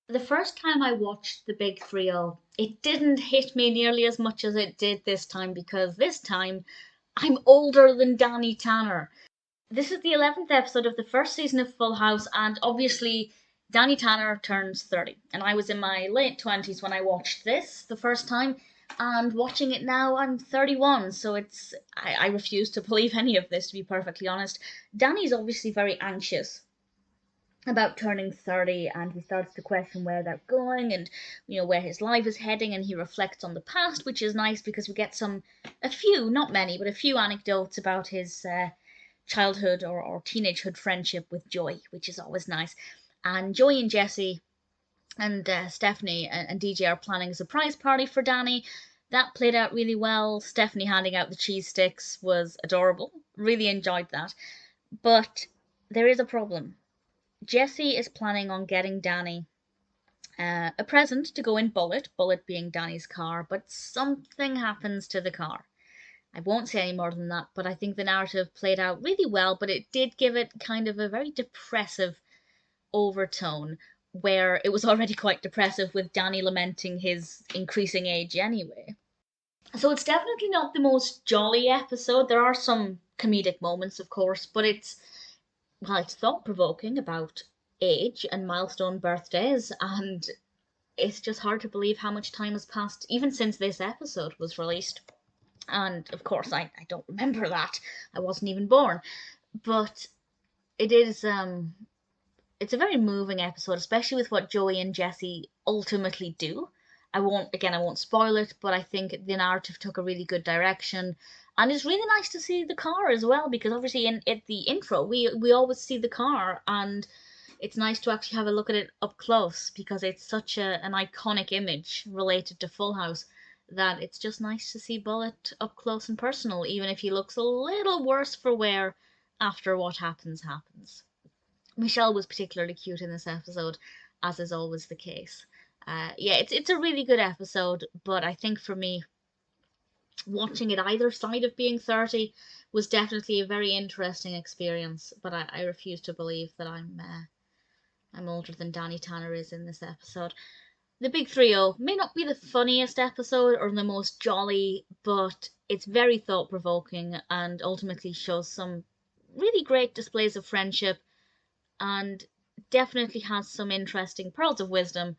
The first time I watched The Big 3-0, it didn't hit me nearly as much as it did this time because this time I'm older than Danny Tanner. This is the 11th episode of the first season of Full House, and obviously Danny Tanner turns 30. And I was in my late 20s when I watched this the first time, and watching it now, I'm 31, so I refuse to believe any of this, to be perfectly honest. Danny's obviously very anxious about turning 30, and he starts to question where they're going and where his life is heading, and he reflects on the past, which is nice because we get a few, not many, but a few anecdotes about his childhood or teenagehood friendship with Joy, which is always nice. And Joy and Jesse and Stephanie and DJ are planning a surprise party for Danny. That played out really well. Stephanie handing out the cheese sticks was adorable. Really enjoyed that. But there is a problem. Jesse is planning on getting Danny a present to go in Bullet being Danny's car, but something happens to the car. I won't say any more than that, but I think the narrative played out really well, but it did give it kind of a very depressive overtone, where it was already quite depressive with Danny lamenting his increasing age anyway. So it's definitely not the most jolly episode. There are some comedic moments, of course, but it's thought provoking about age and milestone birthdays, and it's just hard to believe how much time has passed even since this episode was released. And of course, I don't remember that. I wasn't even born. But it is it's a very moving episode, especially with what Joey and Jesse ultimately do. I won't spoil it, but I think the narrative took a really good direction. And it's really nice to see the car as well, because obviously in the intro we always see the car, and it's nice to actually have a look at it up close because it's such an iconic image related to Full House that it's just nice to see Bullet up close and personal, even if he looks a little worse for wear after what happens. Michelle was particularly cute in this episode, as is always the case. Yeah, it's a really good episode, but I think for me, watching it either side of being 30 was definitely a very interesting experience. But I refuse to believe that I'm older than Danny Tanner is in this episode. The Big 3-0 may not be the funniest episode or the most jolly, but it's very thought provoking and ultimately shows some really great displays of friendship, and definitely has some interesting pearls of wisdom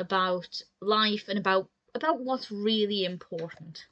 about life and about what's really important.